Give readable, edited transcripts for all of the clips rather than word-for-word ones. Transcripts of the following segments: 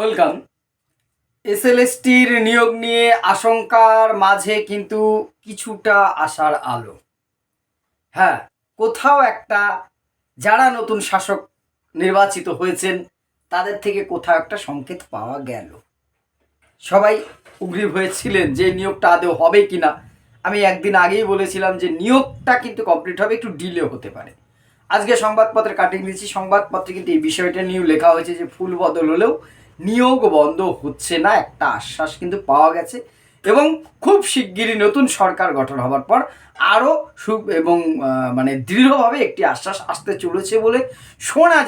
Welcome. এসএলএসটির নিয়োগ নিয়ে আশঙ্কার মাঝে কিন্তু কিছুটা আশার আলো। হ্যাঁ, কোথাও একটা যারা নতুন শাসক নির্বাচিত হয়েছেন তাদের থেকে কোথাও একটা সংকেত পাওয়া গেল। সবাই উগ্রীব হয়েছিলেন যে নিয়োগটা আদৌ হবে কি না। আমি একদিন আগেই বলেছিলাম যে নিয়োগটা কিন্তু কমপ্লিট হবে, একটু ডিলে হতে পারে। আজকে সংবাদপত্রে কাটিং দিচ্ছি, সংবাদপত্রে কিন্তু এই বিষয়টা নিয়েও লেখা হয়েছে যে ফুল বদল হলেও নিয়োগ বন্ধ হচ্ছে না, একটা আশ্বাস কিন্তু পাওয়া গেছে। এবং খুব শিগগিরই নতুন সরকার গঠন হবার পর আরও এবং মানে দৃঢ়ভাবে একটি আশ্বাস আসতে চলেছে বলে শোনা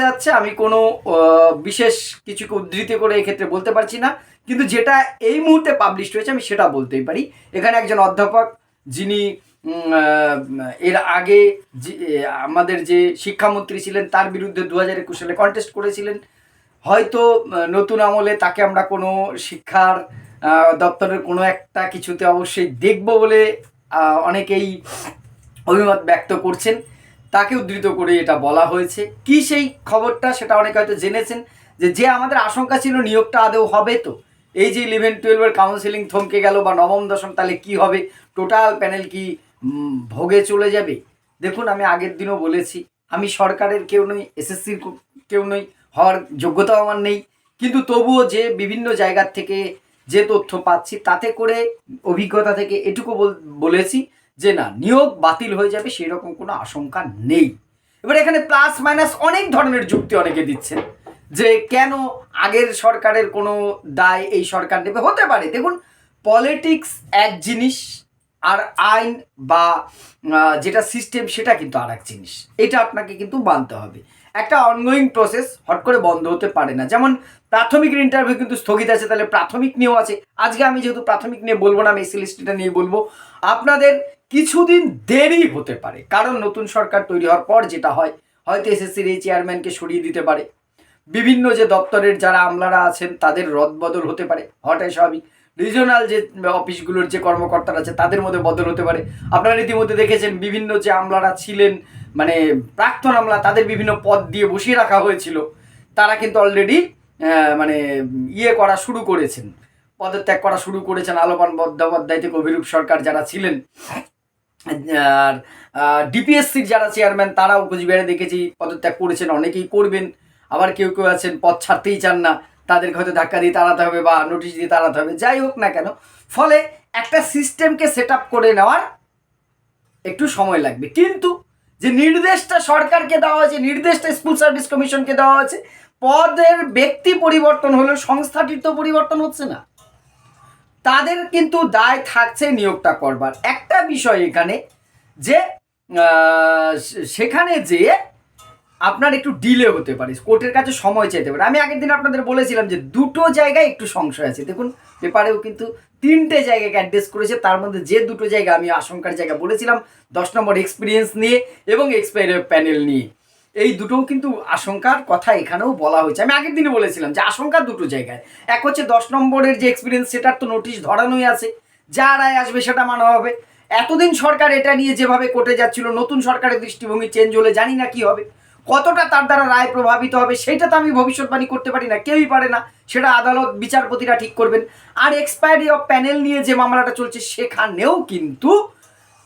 যাচ্ছে। আমি কোনো বিশেষ কিছুকে উদ্ধৃতি করে এক্ষেত্রে বলতে পারছি না, কিন্তু যেটা এই মুহূর্তে পাবলিশ হয়েছে আমি সেটা বলতেই পারি। এখানে একজন অধ্যাপক যিনি এর আগে আমাদের যে শিক্ষামন্ত্রী ছিলেন তার বিরুদ্ধে 2021 সালে কন্টেস্ট করেছিলেন। হয়তো নতুন আমলে তাকে আমরা কোনো শিক্ষার দপ্তরের কোনো একটা কিছুতে অবশ্যই দেখব বলে অনেকেই অভিমত ব্যক্ত করছেন। তাকে উদ্ধৃত করে এটা বলা হয়েছে। কি সেই খবরটা সেটা অনেকে হয়তো জেনেছেন, যে আমাদের আশঙ্কা ছিল নিয়োগটা আদৌ হবে। তো এই যে 11-12 কাউন্সেলিং থমকে গেল বা নবম দশম, তাহলে কি হবে? টোটাল প্যানেল কি ভোগে চলে যাবে? দেখুন, আমি আগের দিনও বলেছি, আমি সরকারের কেউ নই, এসএসসির কেউ নই, হওয়ার যোগ্যতাও আমার নেই, কিন্তু তবুও যে বিভিন্ন জায়গার থেকে যে তথ্য পাচ্ছি তাতে করে অভিজ্ঞতা থেকে এটুকু বলেছি যে না, নিয়োগ বাতিল হয়ে যাবে সেই রকম কোনো আশঙ্কা নেই। এবার এখানে প্লাস মাইনাস অনেক ধরনের যুক্তি অনেকে দিচ্ছেন যে কেন আগের সরকারের কোনো দায় এই সরকার নেবে। হতে পারে, দেখুন, পলিটিক্স এক জিনিস আর আইন বা যেটা সিস্টেম সেটা কিন্তু আর এক জিনিস। এটা আপনাকে কিন্তু মানতে হবে। একটা অনগোয়িং প্রসেস হট করে বন্ধ হতে পারে না। যেমন প্রাথমিকের ইন্টারভিউ কিন্তু স্থগিত আছে, তাহলে প্রাথমিক নিয়েও আছে। আজকে আমি যেহেতু প্রাথমিক নিয়ে বলবো না, আমি এসএলএসটিটা নিয়ে বলবো। আপনাদের কিছুদিন দেরি হতে পারে, কারণ নতুন সরকার তৈরি হওয়ার পর যেটা হয়, হয়তো এসএসসির এই চেয়ারম্যানকে সরিয়ে দিতে পারে, বিভিন্ন যে দপ্তরের যারা আমলারা আছেন তাদের রদবদল হতে পারে, হঠাৎ স্বাভাবিক। রিজিওনাল যে অফিসগুলোর যে কর্মকর্তারা আছে তাদের মধ্যে বদল হতে পারে। আপনারা ইতিমধ্যে দেখেছেন বিভিন্ন যে আমলারা ছিলেন, মানে প্রাক্তন আমলা, তাদের বিভিন্ন পদ দিয়ে বসিয়ে রাখা হয়েছিল, তারা কিন্তু অলরেডি মানে করা শুরু করেছেন, পদত্যাগ করা শুরু করেছেন। আলোপান বন্দ্যোপাধ্যায় থেকে অভিরূপ সরকার যারা ছিলেন, আর ডিপিএসসির যারা চেয়ারম্যান তারাও কোচবিহারে দেখেছি পদত্যাগ করেছেন, অনেকেই করবেন। আবার কেউ কেউ আছেন পদ ছাড়তেই চান না, তাদেরকে হয়তো ধাক্কা দিয়ে তাড়াতে হবে বা নোটিশ দিয়ে তাড়াতে হবে, যাই হোক না কেন। ফলে একটা সিস্টেমকে সেট আপ করে নেওয়ার একটু সময় লাগবে। কিন্তু যে নির্দেশটা সরকারকে দেওয়া হয়েছে, নির্দেশটা স্কুল সার্ভিস কমিশনকে দেওয়া হয়েছে, পদের ব্যক্তি পরিবর্তন হলেও সংস্থাটির তো পরিবর্তন হচ্ছে না। তাদের কিন্তু দায় থাকছে নিয়োগটা করবার। একটা বিষয় এখানে যে সেখানে যে আপনার একটু ডিলে হতে পারে, কোর্টের কাছে সময় চাইতে পারে। আমি আগের দিন আপনাদের বলেছিলাম যে দুটো জায়গায় একটু সংশয় আছে। দেখুন, পেপারেও কিন্তু 3টে জায়গাকে অ্যাড্রেস করেছে, তার মধ্যে যে দুটো জায়গা আমি আশঙ্কার জায়গা বলেছিলাম, 10 নম্বর এক্সপিরিয়েন্স নিয়ে এবং এক্সপায়ারি প্যানেল নিয়ে, এই দুটোও কিন্তু আশঙ্কার কথা এখানেও বলা হয়েছে। আমি আগের দিনে বলেছিলাম যে আশঙ্কা দুটো জায়গায়। এক হচ্ছে 10 নম্বরের যে এক্সপিরিয়েন্স, সেটার তো নোটিশ ধরানোই আছে, যা রায় আসবে সেটা মানা হবে। এতদিন সরকার এটা নিয়ে যেভাবে কোর্টে যাচ্ছিল, নতুন সরকারের দৃষ্টিভঙ্গি চেঞ্জ হলে জানি না কি হবে, কতটা তার দ্বারা রায় প্রভাবিত হবে সেটা তো আমি ভবিষ্যৎবাণী করতে পারি না, কেউই পারে না, সেটা আদালত বিচারপতিরা ঠিক করবেন। আর এক্সপায়ারি অফ প্যানেল নিয়ে যে মামলাটা চলছে সেখানেও কিন্তু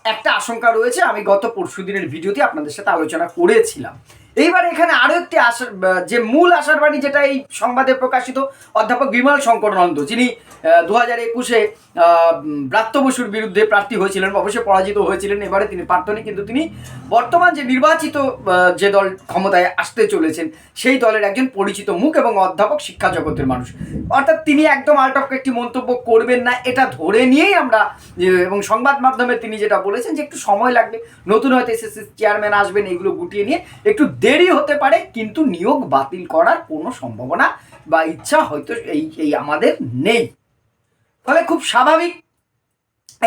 একটা আশঙ্কা রয়েছে, আমি গত পরশুদিনের ভিডিওতে আপনাদের সাথে আলোচনা করেছিলাম। এইবার এখানে আরও একটি আশার, যে মূল আশার বাণী যেটা এই সংবাদে প্রকাশিত, অধ্যাপক বিমল শঙ্কর নন্দ, যিনি 2021-এ ব্রাত্য বসুর বিরুদ্ধে প্রার্থী হয়েছিলেন, অবশ্যই পরাজিত হয়েছিলেন, এবারে তিনি প্রার্থনী, কিন্তু তিনি বর্তমান যে নির্বাচিত যে দল ক্ষমতায় আসতে চলেছেন সেই দলের একজন পরিচিত মুখ এবং অধ্যাপক, শিক্ষা জগতের মানুষ। অর্থাৎ তিনি একদম আলটক একটি মন্তব্য করবেন না এটা ধরে নিয়েই আমরা, এবং সংবাদ মাধ্যমে তিনি যেটা বলেছেন যে একটু সময় লাগবে, নতুন হয়তো এসএসসি চেয়ারম্যান আসবেন, এগুলো গুটিয়ে নিয়ে একটু দেরি হতে পারে, কিন্তু নিয়োগ বাতিল করার কোনো সম্ভাবনা বা ইচ্ছা হয়তো এই আমাদের নেই। ফলে খুব স্বাভাবিক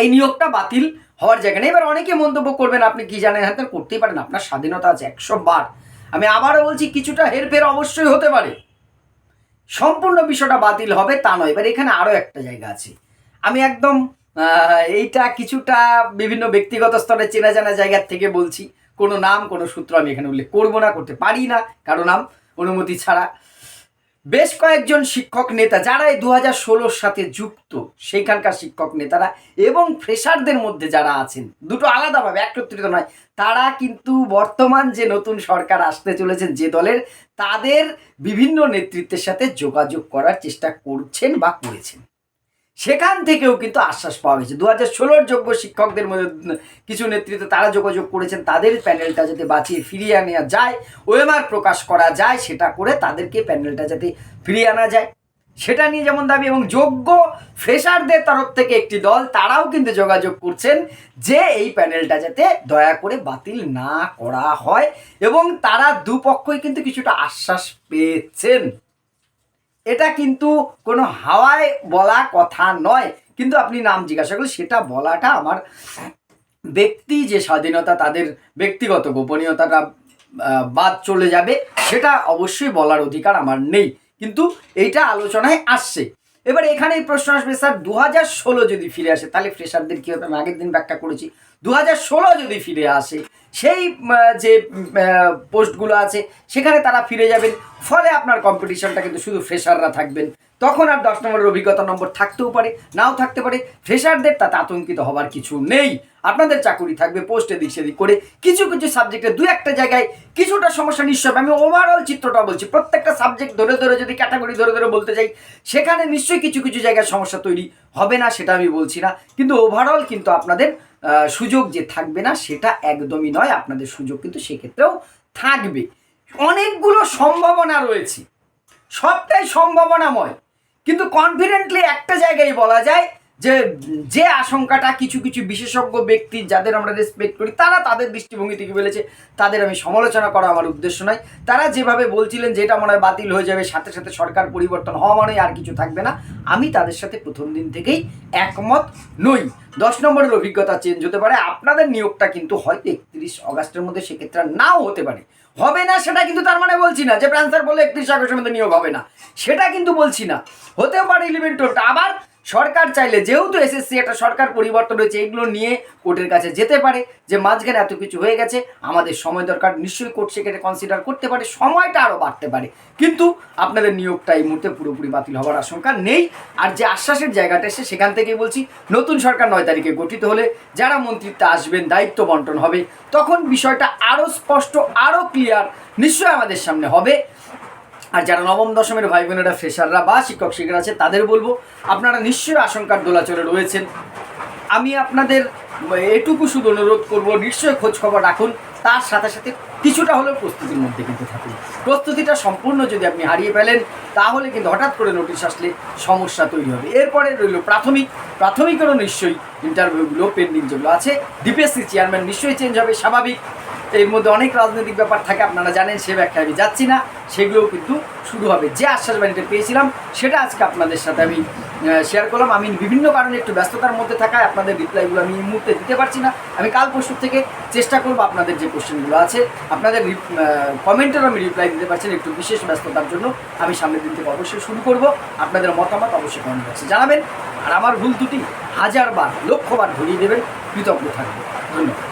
এই নিয়োগটা বাতিল হওয়ার জায়গা নেই। এবার অনেকে মন্তব্য করবেন আপনি কি জানেন, হ্যাঁ করতেই পারেন, আপনার স্বাধীনতা আছে 100 বার। আমি আবারও বলছি, কিছুটা হেরফের অবশ্যই হতে পারে, সম্পূর্ণ বিষয়টা বাতিল হবে তা নয়। এবার এখানে আরও একটা জায়গা আছে, আমি একদম এইটা কিছুটা বিভিন্ন ব্যক্তিগত স্তরে চেনা জানা জায়গার থেকে বলছি, কোনো নাম কোনো সূত্র আমি এখানে উল্লেখ করবো না, করতে পারি না কারো নাম অনুমতি ছাড়া। বেশ কয়েকজন শিক্ষক নেতা যারা এই 2016 সাথে যুক্ত, সেইখানকার শিক্ষক নেতারা এবং ফ্রেশারদের মধ্যে যারা আছেন, দুটো আলাদাভাবে একত্রিত নয়, তারা কিন্তু বর্তমান যে নতুন সরকার আসতে চলেছেন যে দলের, তাদের বিভিন্ন নেতৃত্বের সাথে যোগাযোগ করার চেষ্টা করছেন বা করেছেন। সেখান থেকেও কিন্তু আশ্বাস পাওয়া গেছে 2016 যোগ্য শিক্ষকদের মধ্যে কিছু নেতৃত্ব তারা যোগাযোগ করেছেন, তাদের প্যানেলটা যাতে বাঁচিয়ে ফিরিয়ে আনা যায়, ওএমআর প্রকাশ করা যায়, সেটা করে তাদেরকে প্যানেলটা যাতে ফিরিয়ে আনা যায় সেটা নিয়ে যেমন দাবি। এবং যোগ্য ফ্রেশারদের তরফ থেকে একটি দল তারাও কিন্তু যোগাযোগ করছেন যে এই প্যানেলটা যাতে দয়া করে বাতিল না করা হয়, এবং তারা দুপক্ষই কিন্তু কিছুটা আশ্বাস পেয়েছেন। এটা কিন্তু কোনো হাওয়ায় বলা কথা নয়, কিন্তু আপনি নাম জিজ্ঞাসা করলে সেটা বলাটা আমার ব্যক্তি যে স্বাধীনতা, তাদের ব্যক্তিগত গোপনীয়তাটা বাদ চলে যাবে, সেটা অবশ্যই বলার অধিকার আমার নেই, কিন্তু এইটা আলোচনায় আসছে। এবার এখানে প্রশ্ন আসবে, স্যার 2016 যদি ফিরে আসে তাহলে ফ্রেশারদের কী হবে? আমি আগের দিন ব্যাখ্যা করেছি, 2016 যদি ফিরে আসে সেই যে পোস্টগুলো আছে সেখানে তারা ফিরে যাবেন, ফলে আপনার কম্পিটিশনটা কিন্তু শুধু ফ্রেশাররা থাকবেন। তখন আর 10 নম্বরের অভিজ্ঞতা নম্বর থাকতেও পারে, নাও থাকতে পারে। ফ্রেশারদের তাতে আতঙ্কিত হবার কিছু নেই, আপনাদের চাকুরি থাকবে, পোস্ট এদিক সেদিক করে কিছু কিছু সাবজেক্টে দু একটা জায়গায় কিছুটা সমস্যা নিশ্চয় হবে। আমি ওভারঅল চিত্রটা বলছি, প্রত্যেকটা সাবজেক্ট ধরে ধরে যদি ক্যাটাগরি ধরে ধরে বলতে যাই সেখানে নিশ্চয়ই কিছু কিছু জায়গায় সমস্যা তৈরি হবে না, সেটা আমি বলছি না, কিন্তু ওভারঅল কিন্তু আপনাদের সুযোগ যে থাকবে না সেটা একদমই নয়, আপনাদের সুযোগ কিন্তু সেক্ষেত্রেও থাকবে। অনেকগুলো সম্ভাবনা রয়েছে, সবটাই সম্ভাবনাময়, কিন্তু কনফিডেন্টলি একটা জায়গায় বলা যায় যে যে আশঙ্কাটা কিছু কিছু বিশেষজ্ঞ ব্যক্তি যাদের আমরা রেসপেক্ট করি তারা তাদের দৃষ্টিভঙ্গি থেকে বলেছে, তাদের আমি সমালোচনা করা আমার উদ্দেশ্য নয়। তারা যেভাবে বলছিলেন যে এটা মনে হয় বাতিল হয়ে যাবে, সাথে সাথে সরকার পরিবর্তন হওয়া মানে আর কিছু থাকবে না, আমি তাদের সাথে প্রথম দিন থেকেই একমত নই। 10 নম্বরের অভিজ্ঞতা চেঞ্জ হতে পারে, আপনাদের নিয়োগটা কিন্তু হয়তো 31 অগাস্টের মধ্যে সেক্ষেত্রে নাও হতে পারে। হবে না সেটা কিন্তু তার মানে বলছি না যে প্রান্সার বলে 31 আগস্টের মধ্যে নিয়োগ হবে না, সেটা কিন্তু বলছি না। হতেও পারে 11-12টা। আবার সরকার চাইলে, যেহেতু এসএসসি একটা সরকার পরিবর্তন হয়েছে, এগুলো নিয়ে কোর্টের কাছে যেতে পারে যে মাঝখানে এত কিছু হয়ে গেছে, আমাদের সময় দরকার, নিশ্চয়ই কোর্ট সেখানে কনসিডার করতে পারে, সময়টা আরও বাড়তে পারে, কিন্তু আপনাদের নিয়োগটা এই মুহূর্তে পুরোপুরি বাতিল হওয়ার আশঙ্কা নেই। আর যে আশ্বাসের জায়গাটা এসে সেখান থেকেই বলছি, নতুন সরকার 9 তারিখে গঠিত হলে যারা মন্ত্রিত্বে আসবেন, দায়িত্ব বন্টন হবে, তখন বিষয়টা আরও স্পষ্ট, আরও ক্লিয়ার নিশ্চয়ই আমাদের সামনে হবে। আর যারা নবম দশমের ভাই বোনেরা ফ্রেশাররা বা শিক্ষক শিক্ষিকা আছে তাদের বলবো, আপনারা নিশ্চয়ই আশঙ্কার দোলাচলে রয়েছেন। আমি আপনাদের এটুকু শুধু অনুরোধ করব, নিশ্চয়ই খোঁজ খবর রাখুন, তার সাথে সাথে কিছুটা হলেও প্রস্তুতির মধ্যে কিন্তু থাকুন। প্রস্তুতিটা সম্পূর্ণ যদি আপনি হারিয়ে ফেলেন তাহলে কিন্তু হঠাৎ করে নোটিশ আসলে সমস্যা তৈরি হবে। এরপরে রইল প্রাথমিকেরও নিশ্চয়ই ইন্টারভিউগুলো পেন্ডিং যেগুলো আছে, ডিপিএসসি চেয়ারম্যান নিশ্চয়ই চেঞ্জ হবে, স্বাভাবিক। এর মধ্যে অনেক রাজনৈতিক ব্যাপার থাকে, আপনারা জানেন, সে ব্যাখ্যা আমি যাচ্ছি না, সেগুলোও কিন্তু শুরু হবে। যে আশ্বাসবাণীটা পেয়েছিলাম সেটা আজকে আপনাদের সাথে আমি শেয়ার করলাম। আমি বিভিন্ন কারণে একটু ব্যস্ততার মধ্যে থাকায় আপনাদের রিপ্লাইগুলো আমি এই মুহূর্তে দিতে পারছি না। আমি কাল পরশু থেকে চেষ্টা করবো আপনাদের যে কোশ্চেনগুলো আছে আপনাদের কমেন্টেরও আমি রিপ্লাই দিতে পারছি না, একটু বিশেষ ব্যস্ততার জন্য। আমি সামনের দিন থেকে অবশ্যই শুরু করব। আপনাদের মতামত অবশ্যই কমেন্ট বক্সে জানাবেন, আর আমার ভুল ত্রুটি 1000 বার 1,00,000 বার ধরিয়ে দেবেন। কৃতজ্ঞ থাকবে। ধন্যবাদ।